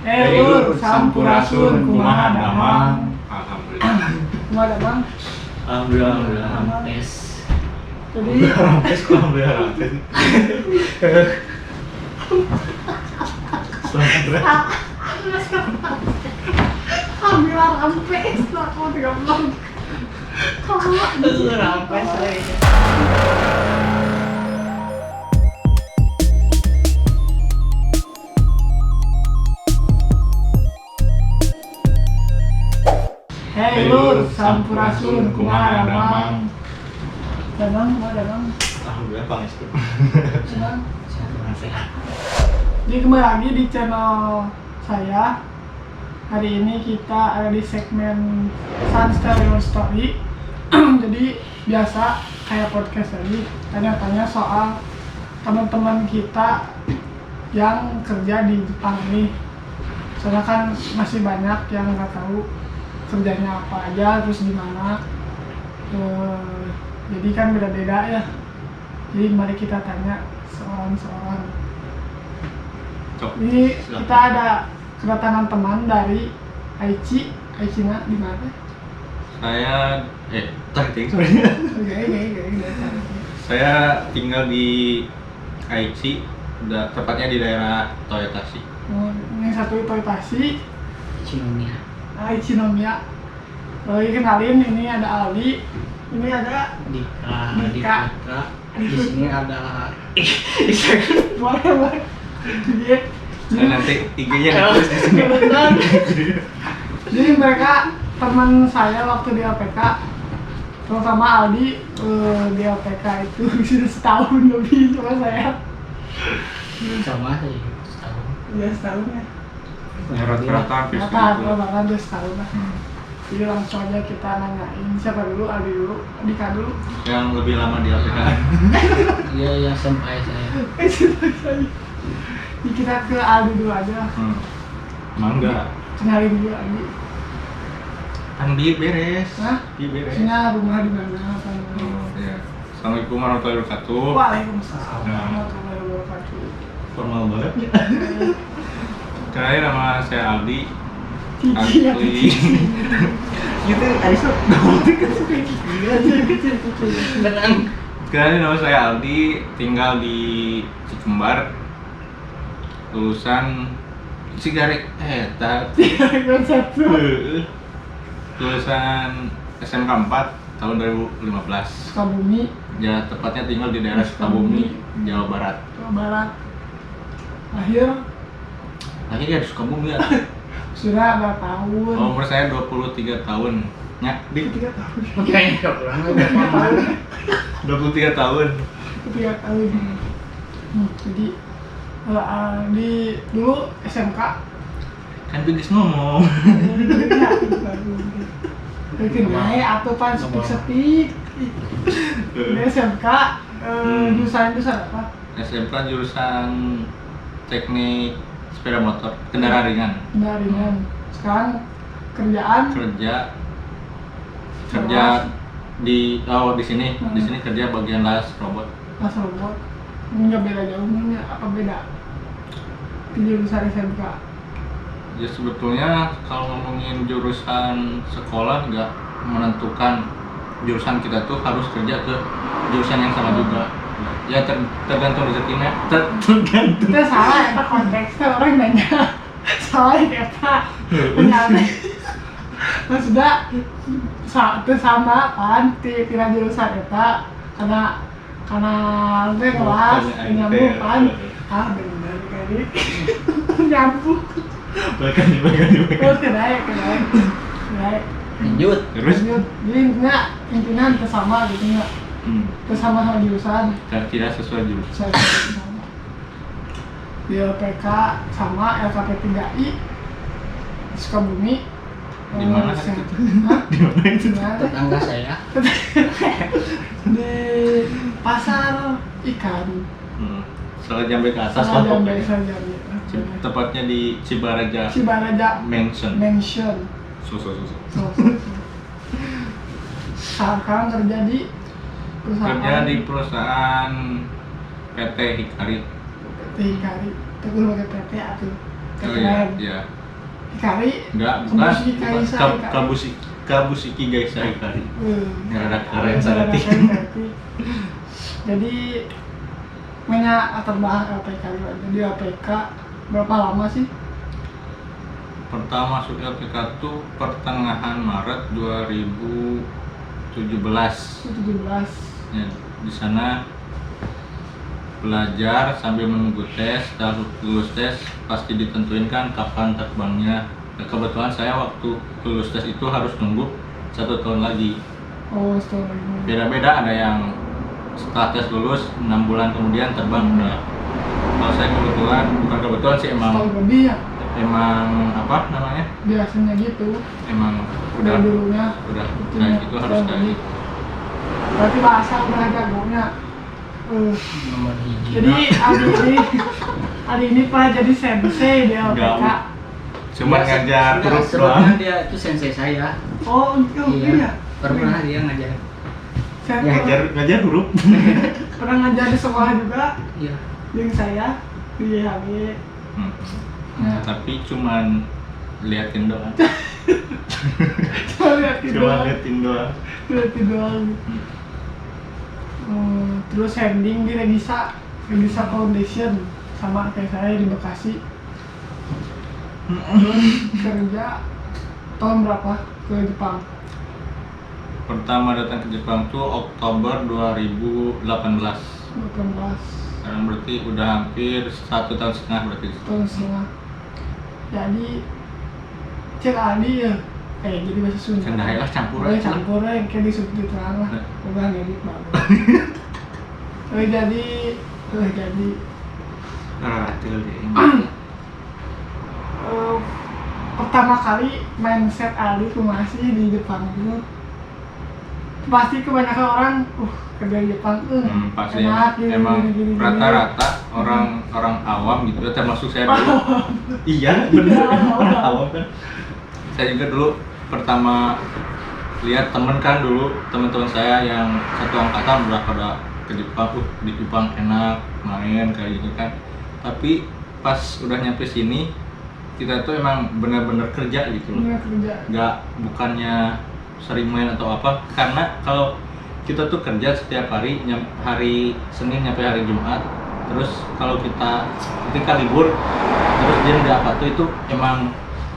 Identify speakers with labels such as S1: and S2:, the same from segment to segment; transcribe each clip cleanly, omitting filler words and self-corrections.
S1: Lur, sampurasun kumaha damang.
S2: Alhamdulillah.
S1: Kumaha damang?
S2: Alhamdulillah.
S3: Rampes.
S1: Jadi
S2: Rampes kok alhamdulillah rampes.
S1: alhamdulillah rampes lah kau 30.
S3: Rampes lagi.
S1: Hei Lur, sampurasun kumaha damang. Damang, kumaha damang?
S2: Alhamdulillah pangestu.
S1: Damang.
S3: Sehat.
S1: Jadi kembali lagi di channel saya. Hari ini kita ada di segmen Sun Stereo Story. Jadi biasa kayak podcast tadi, tanya-tanya soal teman-teman kita yang kerja di Jepang ini. Soalnya kan masih banyak yang nggak tahu kerjanya apa aja, terus gimana. Jadi kan beda-beda ya. Jadi mari kita tanya seorang-seorang. Ini kita ada kedatangan teman dari Aichi. Aichi-na di mana?
S2: Saya tadi sorry.
S1: Oke.
S2: Saya tinggal di Aichi, tepatnya di daerah Toyotashi.
S1: Yang satu Toyotashi,
S3: Cinomia.
S1: Ichinomiya. Lalu kenalin, ini ada Aldi, ini ada
S3: Dika. Di sini ada
S1: boleh.
S2: Nah, nanti IG-nya ditulis di sini.
S1: Kebetulan. Jadi mereka teman saya waktu di LPK, terutama Aldi di LPK itu sudah setahun lebih sama saya.
S3: sama sih setahun.
S1: Ya setahun ya.
S2: Rata-rata hampir
S1: Rata-rata bahkan udah setahun lah. Jadi langsung aja kita nanyain siapa dulu, Aldi dulu, Dika dulu.
S2: yang lebih lama di LPK.
S3: Iya ya sampai saya.
S1: Jadi kita ke Aldi dulu aja.
S2: Mangga.
S1: Kenalin dulu Aldi.
S2: Kan di beres.
S1: Hah?
S2: Di beres.
S1: Maksudnya rumah di mana? Apa namanya?
S2: Oh, ya. Assalamualaikum warahmatullahi wabarakatuh.
S1: Waalaikumsalam warahmatullahi wabarakatuh.
S2: Formal banget ya. Kenalin, nama saya Aldi.
S1: Cici ya,
S2: Asli.
S3: Gitu Aisyah. Tenang.
S2: Kenalin, nama saya Aldi. Tinggal di Cicembar. Lulusan Cigarek.
S1: Satu.
S2: Lulusan SMK 4 tahun 2015.
S1: Sukabumi,
S2: Ya, tepatnya tinggal di daerah Sukabumi, Jawa Barat.
S1: Jawa Barat. Lahir
S2: Lagi ya di Sukabumi ya.
S1: sudah berapa tahun?
S2: Umur saya 23 tahun. Ya, di
S1: 3 tahun.
S3: Kayaknya enggak kurang
S2: 23 tahun.
S1: 3 tahun. Jadi di dulu SMK.
S2: Kan bigis ngomong.
S1: Bikin naik atau pan sepi-sepi. Di SMK jurusan apa?
S2: SMK jurusan teknik sepeda motor, kendaraan ringan.
S1: Ringan. Sekarang kerjaan
S2: Kerja di sini. Di sini kerja bagian las robot.
S1: pas robot. Enggak beda jauh, apa beda? Di jurusan SMK.
S2: Ya sebetulnya kalau ngomongin jurusan sekolah nggak menentukan jurusan kita tuh harus kerja ke jurusan yang sama juga. Ya tergantung rezekinya. Tergantung.
S1: Itu salah ya konteksnya, orang nanya. Salah ya Pak. Penyanyi. Maksudnya itu sama kan tina jurusan eta karena nanti kelas nyambung kan. Bener kali. Nyambung.
S2: Bahkan.
S1: Oh, kenaik.
S3: lanjut.
S2: Terus
S1: Jadi intinya itu sama gitu nggak? Itu sama jurusan.
S2: tidak sesuai jurusan.
S1: Saya sama. Di LPK sama LKP 3I Sukabumi.
S2: Di mana
S1: Hah?
S2: Di mana itu?
S1: Di mana?
S3: Tetangga saya.
S1: Di pasar ikan.
S2: Salah Jambe ke atas lah
S1: Salah
S2: pokoknya.
S1: Jambe.
S2: Tepatnya di Cibaraja
S1: Cibaraja
S2: Mansion. Susu.
S1: Sekarang kerja di perusahaan.
S2: Kerja di perusahaan PT Hikari.
S1: PT Hikari. Teguh pakai PT atuh.
S2: Oh iya,
S1: keren.
S2: iya.
S1: Hikari
S2: Enggak, bukan.
S1: Kabushi Kaisa Hikari.
S2: Kabushiki Gaisa Hikari. Nggak ada keren
S1: Nggak ada
S2: berarti.
S1: keren berarti. Jadi mainnya latar belakang LPK juga. Jadi LPK berapa lama sih?
S2: Pertama masuk LPK tuh pertengahan Maret 2017.
S1: 17.
S2: Ya, di sana belajar sambil menunggu tes. Setelah lulus tes pasti ditentuin kan kapan terbangnya. Nah, kebetulan saya waktu lulus tes itu harus nunggu 1 tahun lagi.
S1: Oh, setelah lagi.
S2: Beda-beda, ada yang setelah tes lulus 6 bulan kemudian terbang udah. Kalau saya kebetulan, bukan kebetulan sih,
S1: Setahun lebih ya?
S2: emang apa namanya,
S1: Biasanya gitu.
S2: emang
S1: Udah
S2: udah
S1: dulunya.
S2: kayak gitu, harus
S1: setahun
S2: kayak
S1: lebih.
S2: gitu.
S1: Berarti bahasa udah jagonya.
S3: Nomor hiji.
S1: Jadi Adi ini pernah jadi sensei di LPK.
S2: Enggak. Cuma
S3: Dia
S2: ngajar
S3: enggak,
S2: terus
S3: sebelumnya
S2: doang.
S3: dia itu sensei saya.
S1: Oh, itu iya.
S3: Pernah dia ngajar.
S1: Saya
S3: Ya,
S2: Ngajar huruf.
S1: pernah ngajar di sekolah juga.
S3: Iya.
S1: Yang saya di YHG. Ya.
S2: Tapi cuman liatin doang.
S1: Cuma liatin doang.
S2: liatin doang.
S1: Liatin doang. Terus handling di Regisa Foundation sama kayak saya di Bekasi. Terus kerja tahun berapa ke Jepang?
S2: Pertama datang ke Jepang tuh Oktober 2018.
S1: 18
S2: Sekarang berarti udah hampir 1,5 tahun berarti.
S1: tahun setengah. Jadi cek Adi ya. Jadi bahasa Sunda.
S2: Cendahi lah, campur
S1: Boleh
S2: aja.
S1: campur aja kayak di subtiteran lah.
S2: Nah.
S1: Udah ngedit bagus. jadi
S2: Ratil deh.
S1: pertama kali mindset Ali tuh masih di Jepang itu pasti kebanyakan orang kerja di Jepang
S2: Pasti
S1: enak
S2: emang
S1: gini.
S2: rata-rata orang awam gitu, termasuk saya dulu. Iya, bener. Orang awam kan. Saya juga dulu pertama lihat teman-teman saya yang satu angkatan udah pada ke Jepang, di Jepang enak main kayak gitu kan. Tapi pas udah nyampe sini, kita tuh emang bener-bener kerja gitu loh.
S1: Bener kerja.
S2: Nggak, bukannya sering main atau apa, karena kalau kita tuh kerja setiap hari, hari Senin sampai hari Jumat, terus kalau kita ketika libur terus dia nggak apa tuh, itu emang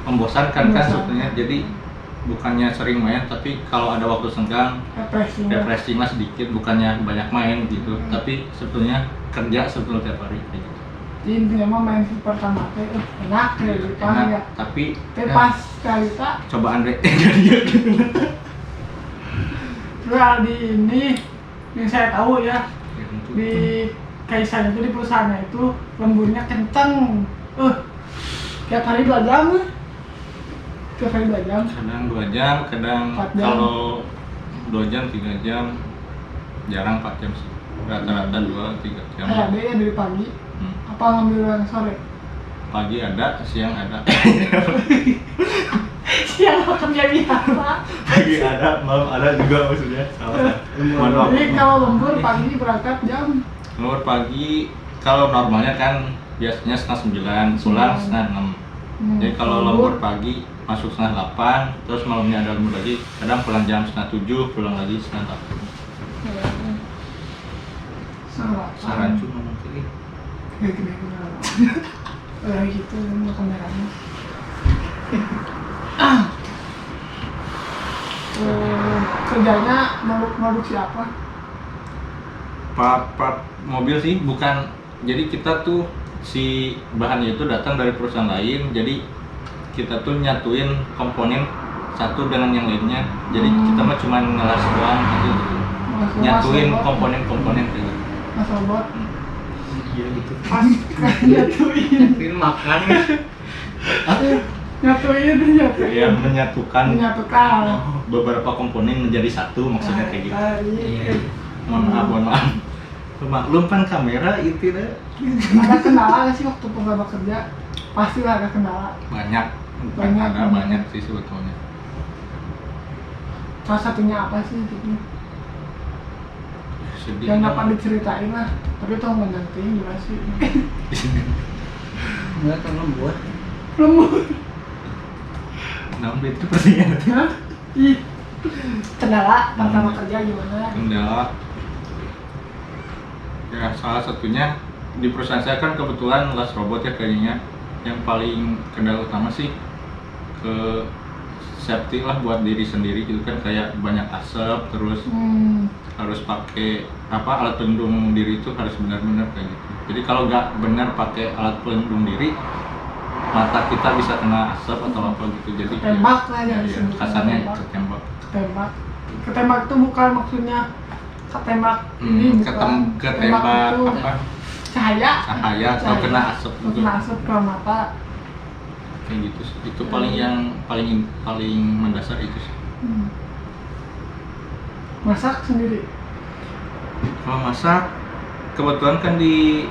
S2: membosankan kan sebetulnya. Jadi bukannya sering main, tapi kalau ada waktu senggang refreshing lah sedikit, bukannya banyak main gitu. Tapi sebetulnya kerja sebetulnya tiap hari kayak gitu.
S1: Intinya mah main pertama teh enak kerja di Jepang
S2: Enak,
S1: ya.
S2: tapi
S1: Tapi pas kali tak
S2: cobaan deh jadi gitu.
S1: terus Aldi ini yang saya tahu ya di Kaisar itu, di perusahaannya itu lemburnya kenceng. Tiap hari 2 jam. Tiap hari 2 jam.
S2: Kadang 2 jam, kadang
S1: 4 jam.
S2: kalau 2 jam 3 jam, jarang 4 jam sih, rata-rata 2-3 jam.
S1: Ada ya dari pagi. Apa ngambil yang sore?
S2: Pagi ada, siang ada.
S1: Siang kerja biasa.
S2: Pagi ada, malam ada juga maksudnya. Salah.
S1: Jadi kalau lembur pagi berangkat jam
S2: Lembur pagi kalau normalnya kan biasanya 8:30, pulang 6:30. Jadi kalau lembur pagi masuk 7:30, terus malamnya ada lembur lagi, kadang pulang jam 6:30, pulang lagi 7:30. Saran cuma nanti.
S1: Kayak gini gitu mau kameranya. Kerjanya produksi apa?
S2: Part mobil sih, bukan. Jadi kita tuh si bahannya itu datang dari perusahaan lain, jadi kita tuh nyatuin komponen satu dengan yang lainnya. Jadi kita mah cuma ngelas doang gitu. Nyatuin komponen-komponen kayak gitu.
S1: Mas robot.
S2: Iya gitu.
S1: Pas nyatuin.
S3: Film makan.
S1: Nyatuin.
S2: Yang menyatukan beberapa komponen menjadi satu, maksudnya kayak gitu.
S3: Iya.
S2: Mohon maaf. Maklum kan kamera itu deh.
S1: Ada kendala nggak sih waktu pertama kerja? Pastilah ada kendala.
S2: Banyak.
S1: Banyak.
S2: Banyak sih sebetulnya.
S1: Salah satunya apa sih gitu?
S2: Sedih.
S1: Yang dapat diceritain lah. Tapi tolong menantiin juga sih.
S3: Enggak kalau buat
S1: lembur.
S2: Namun itu pertanyaan
S1: Hah? Ih, kendala pertama kerja gimana?
S2: kendala. Ya salah satunya di perusahaan saya kan kebetulan les robot ya kayaknya. Yang paling kendala utama sih ke safety lah buat diri sendiri gitu kan, kayak banyak asap, terus harus pakai alat pelindung diri itu harus benar-benar kayak gitu. Jadi kalau nggak benar pakai alat pelindung diri, mata kita bisa kena asap atau apa gitu. Jadi
S1: Ketembak lah ya,
S2: ya,
S1: disebut
S2: kasarnya
S1: ketembak.
S2: ketembak.
S1: Ketembak itu bukan maksudnya ketembak ini bukan.
S2: Ketembak
S1: itu
S2: apa?
S1: cahaya
S2: Atau kena asap
S1: kena
S2: juga.
S1: asap ke mata.
S2: Kayak gitu sih. Itu paling yang paling mendasar itu sih.
S1: Masak sendiri.
S2: Kalau masak, kebetulan kan di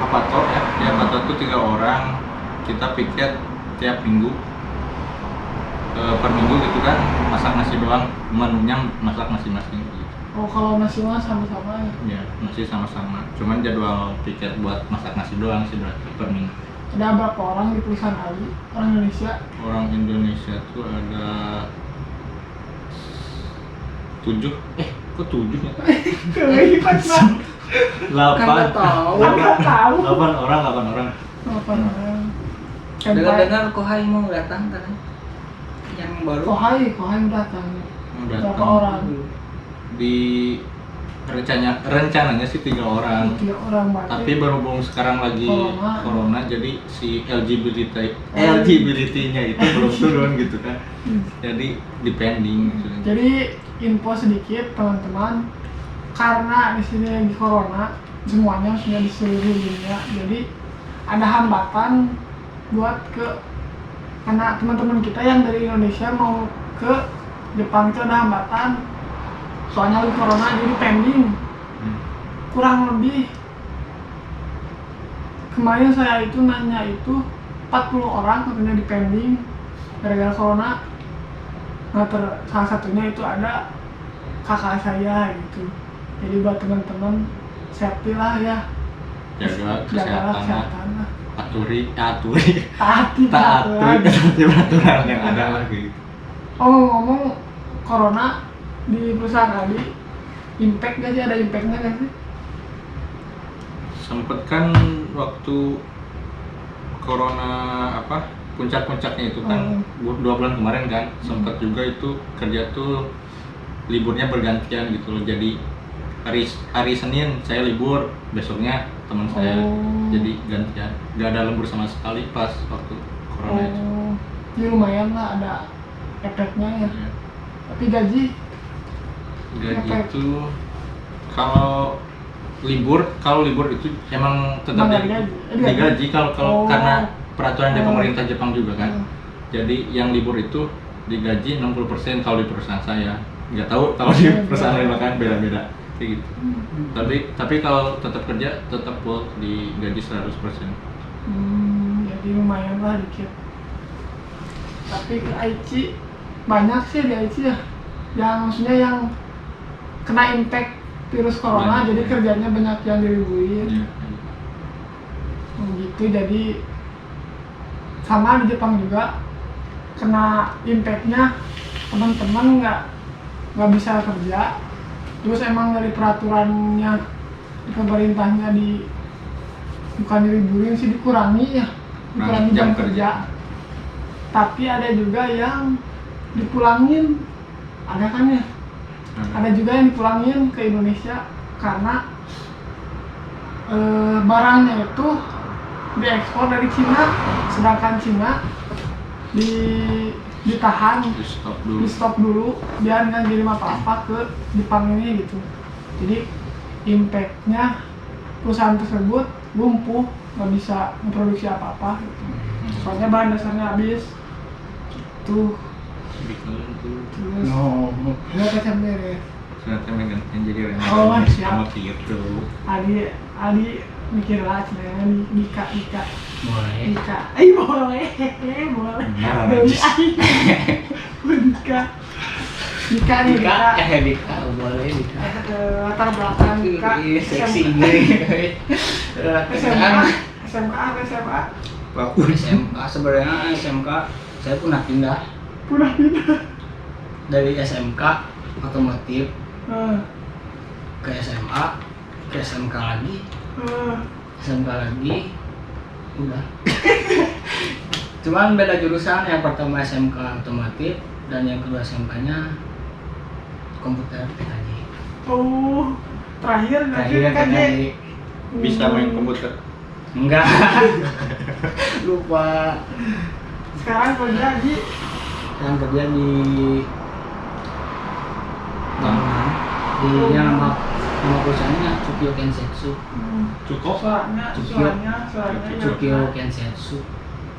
S2: Apator ya, di Apator tuh 3 orang, kita piket tiap minggu, per minggu gitu kan, masak nasi doang, menunya masak masing-masing gitu.
S1: Oh, kalau nasi mah sama-sama ya.
S2: Ya, nasi sama-sama, cuman jadwal piket buat masak nasi doang sih berarti per minggu.
S1: Ada berapa orang di perusahaan Ali? Orang Indonesia?
S2: Orang Indonesia tuh ada 7, kok 7 ya?
S1: Kelipat lah.
S3: 8 tahu.
S1: Nggak tahu.
S2: 8 orang.
S1: 8 orang.
S3: Dengar-dengar Kohai mau datang kan? Yang baru.
S1: Kohai datang. Berapa
S2: Datang.
S1: orang?
S2: Di rencananya sih 3 orang.
S1: 3 orang berarti.
S2: Tapi berhubung sekarang lagi corona, jadi si LGBT-nya itu belum turun gitu kan. Jadi depending maksudnya.
S1: Jadi info sedikit teman-teman, karena di sini lagi corona, semuanya sudah di seluruh dunia. Jadi ada hambatan buat karena teman-teman kita yang dari Indonesia mau ke Jepang itu ada hambatan. Soalnya lagi corona jadi pending. Kurang lebih kemarin saya itu nanya itu 40 orang katanya di pending gara-gara corona. Nah, salah satunya itu ada kakak saya gitu. Jadi buat teman-teman safety lah ya.
S2: Jaga
S1: Jagalah
S2: kesehatan,
S1: kesehatan lah.
S2: taati peraturan yang ada lah gitu.
S1: Ngomong-ngomong corona di perusahaan Ali, impact gak sih? Ada impactnya gak sih?
S2: Sempet kan waktu corona puncak-puncaknya itu kan 2 bulan kemarin kan, sempet juga itu kerja tuh liburnya bergantian gitu loh. Jadi hari Senin saya libur, besoknya teman saya jadi gantian, nggak ada lembur sama sekali pas waktu corona itu.
S1: Jadi lumayan lah ada efeknya ya.
S2: Ya.
S1: Tapi gaji
S2: itu kalau libur itu emang tetap digaji kalau karena peraturan dari pemerintah Jepang juga kan. Jadi yang libur itu digaji 60% kalau di perusahaan saya. Nggak tahu kalau di perusahaan lain kan beda-beda kayak gitu. Tapi kalau tetap kerja tetap full digaji 100%.
S1: Jadi lumayan lah dikit. Tapi ke Aichi banyak sih di Aichi ya. Yang maksudnya yang kena impact virus corona,
S2: banyak,
S1: jadi
S2: ya.
S1: kerjanya banyak yang diribuin.
S2: Ya.
S1: Gitu, jadi sama di Jepang juga kena impactnya, teman-teman nggak bisa kerja. Terus emang dari peraturannya di pemerintahnya bukan diliburin sih, dikurangi ya, dikurangi jam kerja. Tapi ada juga yang dipulangin, ada kan ya? Ada juga yang dipulangin ke Indonesia karena barangnya itu diekspor dari Cina, sedangkan Cina ditahan, di stop dulu biar nggak kirim apa-apa ke Jepang ini gitu. Jadi impactnya perusahaan tersebut lumpuh, nggak bisa memproduksi apa-apa gitu. Soalnya bahan dasarnya habis tuh. Terus nggak kecap beres.
S2: Ternyata menggantikan jadi orang
S1: Siap.
S2: sama gitu.
S1: Ali mikir lah sebenarnya Dika.
S3: Boleh.
S1: Dika. Boleh.
S2: Nah,
S1: Dewi
S2: najis.
S1: Dika. Dika nih Dika.
S3: Dika, boleh Dika.
S1: Latar belakang Dika.
S3: Seksi ini.
S1: SMK atau SMA?
S2: Laku.
S3: SMA sebenarnya SMK saya pindah
S1: Pernah pindah.
S3: dari SMK otomotif
S1: Ah,
S3: ke SMA ke SMK lagi
S1: ah.
S3: SMK lagi udah. Cuman beda jurusan, yang pertama SMK otomotif dan yang kedua SMK-nya komputer TKJ.
S1: Oh, terakhir
S3: Terakhir
S1: kan
S3: TKJ
S2: Bisa main komputer.
S3: enggak. Lupa.
S1: Sekarang kerja di
S3: Yang kerja di bangunan di nama perusahaannya Tsukio Kensetsu.
S2: Cukup.
S1: suaranya ya,
S3: Tsukio Kensetsu.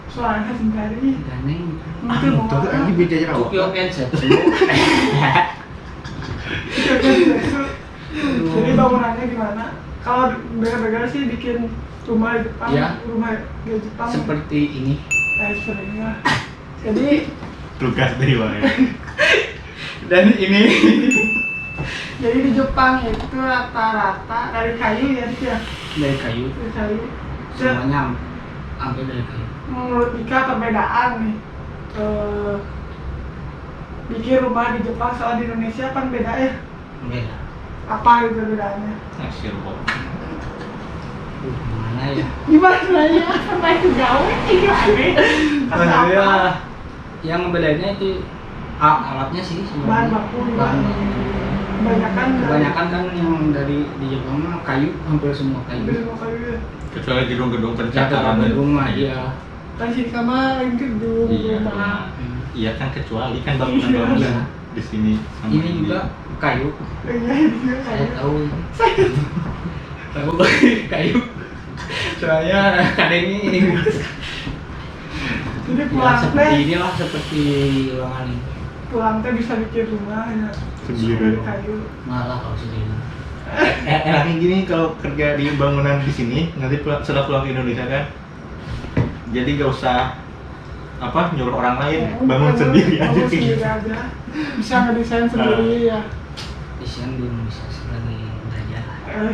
S1: suaranya singkari.
S3: Ganeng.
S1: Mungkin mau
S2: Tuh ini bedanya apa?
S3: Tsukio Kensetsu.
S1: Jadi bangunannya gimana? Kalau beda-beda sih bikin rumah di Jepang,
S3: Ya.
S1: rumah di Jepang.
S3: Seperti ini.
S1: Sebenarnya. Jadi
S2: Tugas dari mana?
S3: Dan ini
S1: jadi di Jepang itu rata-rata dari kayu ya sih ya.
S3: dari kayu.
S1: Dari kayu.
S3: Semuanya hampir dari kayu.
S1: Menurut Ika perbedaan nih. Bikin rumah di Jepang sama di Indonesia kan beda ya.
S3: Beda.
S1: Apa gitu perbedaannya?
S2: Ngasir kok.
S3: Gimana ya?
S1: Gimana ya? Sampai itu gawe gimana? Kata apa?
S3: Ya, yang ngebedainnya itu alatnya sih sebenarnya.
S1: Bahan baku
S3: Bahan
S1: gimana?
S3: baku.
S1: Kebanyakan
S3: Kebanyakan kan yang dari di Jepang mah kayu, hampir semua kayu.
S1: dari rumah kayu ya.
S2: Kecuali gedung-gedung
S3: Jatuh
S2: pencakaran
S3: di rumah iya.
S1: Kan sini kamar lain gedung
S2: Iya.
S1: rumah.
S2: Iya kan kecuali kan bangunan
S3: Iya.
S2: di sini sama
S3: Ini juga kayu.
S1: Iya itu
S3: Saya
S1: kayu.
S3: tahu. Tahu kayu. Soalnya kadang ini
S1: Jadi
S3: ya,
S1: pulang
S3: seperti
S1: teh,
S3: inilah seperti ruangan ini.
S1: pulang teh bisa bikin rumah ya.
S2: Sendiri.
S1: Dari kayu.
S3: Malah kalau sendiri.
S2: Enaknya gini kalau kerja di bangunan di sini nanti setelah pulang ke Indonesia kan, jadi gak usah apa nyuruh orang lain, bangun sendiri aja.
S1: Bangun sendiri aja. Bisa ngedesain sendiri ya.
S3: Desain di Indonesia lagi belajar.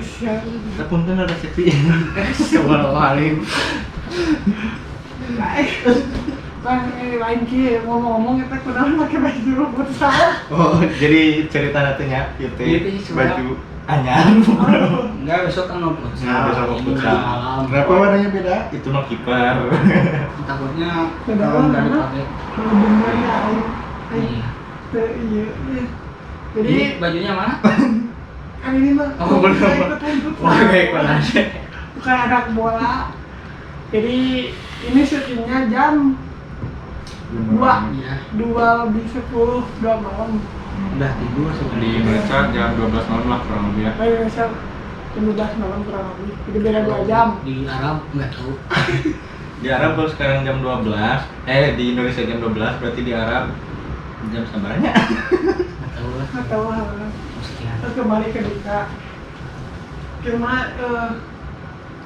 S1: Siap.
S2: Tapi kan ada sepi.
S3: Astagfirullahaladzim.
S1: Baik. Bang, ini lain ki ngomong-ngomong kita kenal pakai baju futsal.
S2: Oh, jadi cerita nantinya
S3: Gitu
S2: itu
S3: sih, sebenarnya.
S2: baju anyar.
S3: Enggak, besok kan mau futsal.
S2: Nah, besok mau
S3: Ini
S2: futsal.
S3: malam.
S2: Kenapa warnanya beda? Itu mah kiper.
S3: Takutnya
S1: Beda
S3: kalau nggak
S1: warna.
S3: dipakai.
S1: Bener ya.
S3: Iya.
S1: Iya. Jadi
S3: Ini bajunya mana?
S1: kan ini mah.
S3: Oh, belum.
S1: Saya ikutan futsal.
S3: Oh, kayak ikut aja.
S1: Bukan anak bola. Jadi ini syutingnya jam 2
S3: Iya.
S1: 2:10 2 malam.
S3: Udah tidur
S2: Di
S3: sebenarnya.
S2: Indonesia jam 12 malam lah kurang lebih ya.
S1: Di Indonesia jam 12 malam kurang lebih. Jadi beda 2 jam.
S3: Di Arab nggak tahu.
S2: Di Arab kalau sekarang jam 12, di Indonesia jam 12, berarti di Arab jam sabarnya.
S3: Nggak tahu lah.
S1: Nggak tahu hal.
S3: Sekian.
S1: Terus kembali ke Dika. Gimana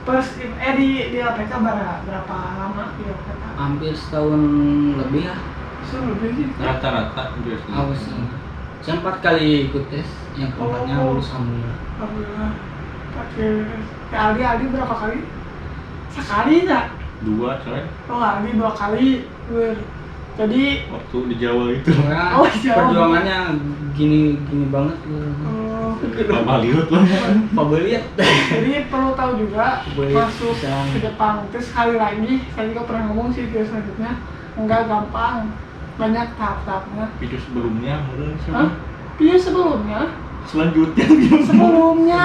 S1: di APK berapa lama di APK?
S3: Hampir setahun lebih ya.
S1: Lebih sih.
S2: Rata-rata biasanya.
S3: Awas ini. Saya 4 kali ikut tes. Yang keempatnya
S1: Oh.
S3: lulus alhamdulillah.
S1: Alhamdulillah. Pakai ke Aldi berapa kali? Sekali enggak?
S2: 2 coy.
S1: Oh Aldi 2 kali. Jadi
S2: Waktu di Jawa itu.
S3: Soalnya
S1: Oh, jauh.
S3: perjuangannya gini banget.
S2: Bapak lihat lah.
S3: Pabeliat.
S1: jadi perlu tahu juga
S3: Boleh
S1: masuk
S3: bisa.
S1: ke Jepang itu sekali lagi saya juga pernah ngomong sih video selanjutnya enggak gampang, banyak tahap-tahapnya.
S2: Video sebelumnya mungkin
S1: Hah? Video sebelumnya
S2: selanjutnya
S1: sebelumnya